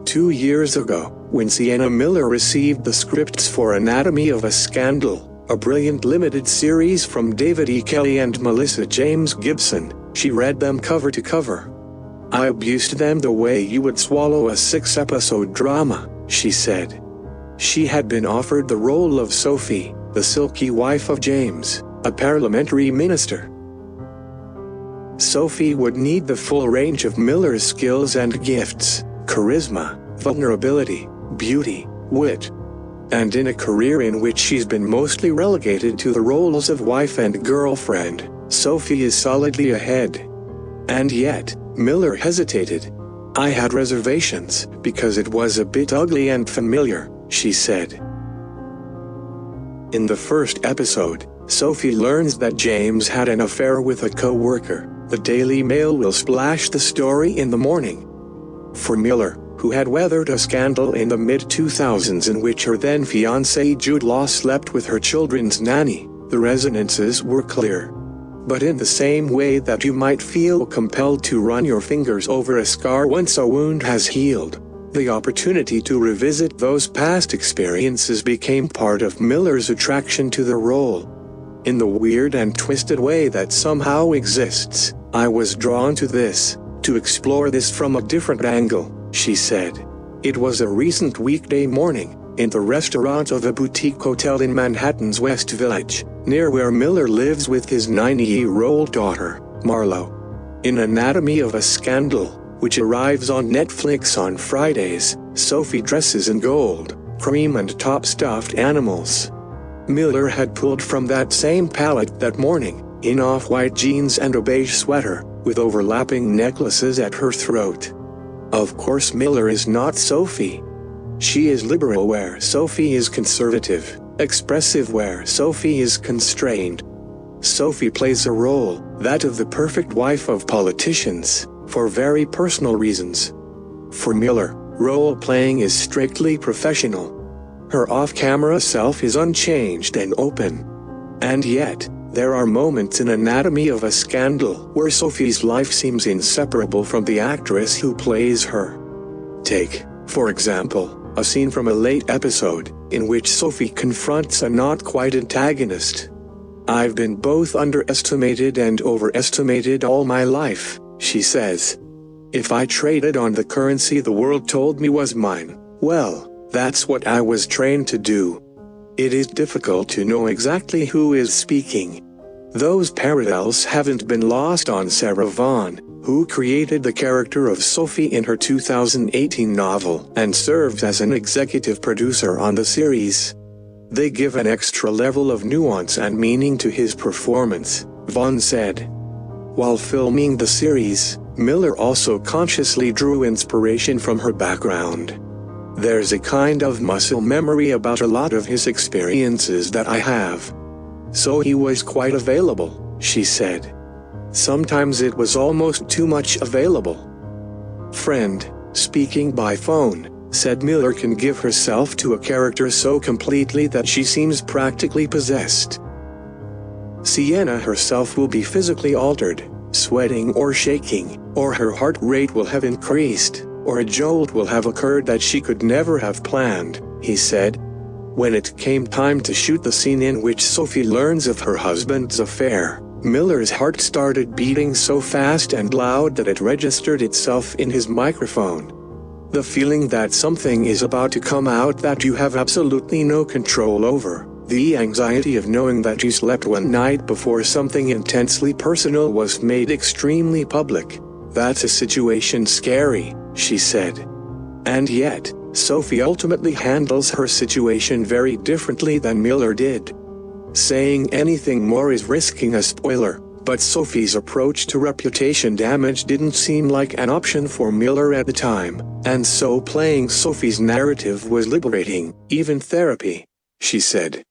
2 years ago, when Sienna Miller received the scripts for Anatomy of a Scandal, a brilliant limited series from David E. Kelley and Melissa James Gibson, she read them cover to cover. "I abused them the way you would swallow a 6-episode drama," she said. She had been offered the role of Sophie, the silky wife of James, a parliamentary minister. Sophie would need the full range of Miller's skills and gifts: charisma, vulnerability, beauty, wit. And in a career in which she's been mostly relegated to the roles of wife and girlfriend, Sophie is solidly ahead. And yet, Miller hesitated. "I had reservations, because it was a bit ugly and familiar," she said. In the first episode, Sophie learns that James had an affair with a co-worker. The Daily Mail will splash the story in the morning. For Miller, who had weathered a scandal in the mid-2000s in which her then-fiancé Jude Law slept with her children's nanny, the resonances were clear. But in the same way that you might feel compelled to run your fingers over a scar once a wound has healed, the opportunity to revisit those past experiences became part of Miller's attraction to the role. "In the weird and twisted way that somehow exists, I was drawn to this, to explore this from a different angle," she said. It was a recent weekday morning, in the restaurant of a boutique hotel in Manhattan's West Village, near where Miller lives with his 9-year-old daughter, Marlo. In Anatomy of a Scandal, which arrives on Netflix on Fridays, Sophie dresses in gold, cream and top stuffed animals. Miller had pulled from that same palette that morning, in off-white jeans and a beige sweater, with overlapping necklaces at her throat. Of course, Miller is not Sophie. She is liberal where Sophie is conservative, expressive where Sophie is constrained. Sophie plays a role, that of the perfect wife of politicians, for very personal reasons. For Miller, role-playing is strictly professional. Her off-camera self is unchanged and open. And yet, there are moments in Anatomy of a Scandal where Sophie's life seems inseparable from the actress who plays her. Take, for example, a scene from a late episode, in which Sophie confronts a not-quite antagonist. "I've been both underestimated and overestimated all my life," she says. "If I traded on the currency the world told me was mine, well, that's what I was trained to do." It is difficult to know exactly who is speaking. Those parallels haven't been lost on Sarah Vaughan, who created the character of Sophie in her 2018 novel and serves as an executive producer on the series. "They give an extra level of nuance and meaning to his performance," Vaughan said. While filming the series, Miller also consciously drew inspiration from her background. "There's a kind of muscle memory about a lot of his experiences that I have." So he was quite available, she said. Sometimes it was almost too much available. Friend, speaking by phone, said Miller can give herself to a character so completely that she seems practically possessed. Sienna herself will be physically altered, sweating or shaking, or her heart rate will have increased, or a jolt will have occurred that she could never have planned, he said. When it came time to shoot the scene in which Sophie learns of her husband's affair, Miller's heart started beating so fast and loud that it registered itself in his microphone. The feeling that something is about to come out that you have absolutely no control over, the anxiety of knowing that you slept one night before something intensely personal was made extremely public, that's a situation scary, she said. And yet, Sophie ultimately handles her situation very differently than Miller did. Saying anything more is risking a spoiler, but Sophie's approach to reputation damage didn't seem like an option for Miller at the time, and so playing Sophie's narrative was liberating, even therapy, she said.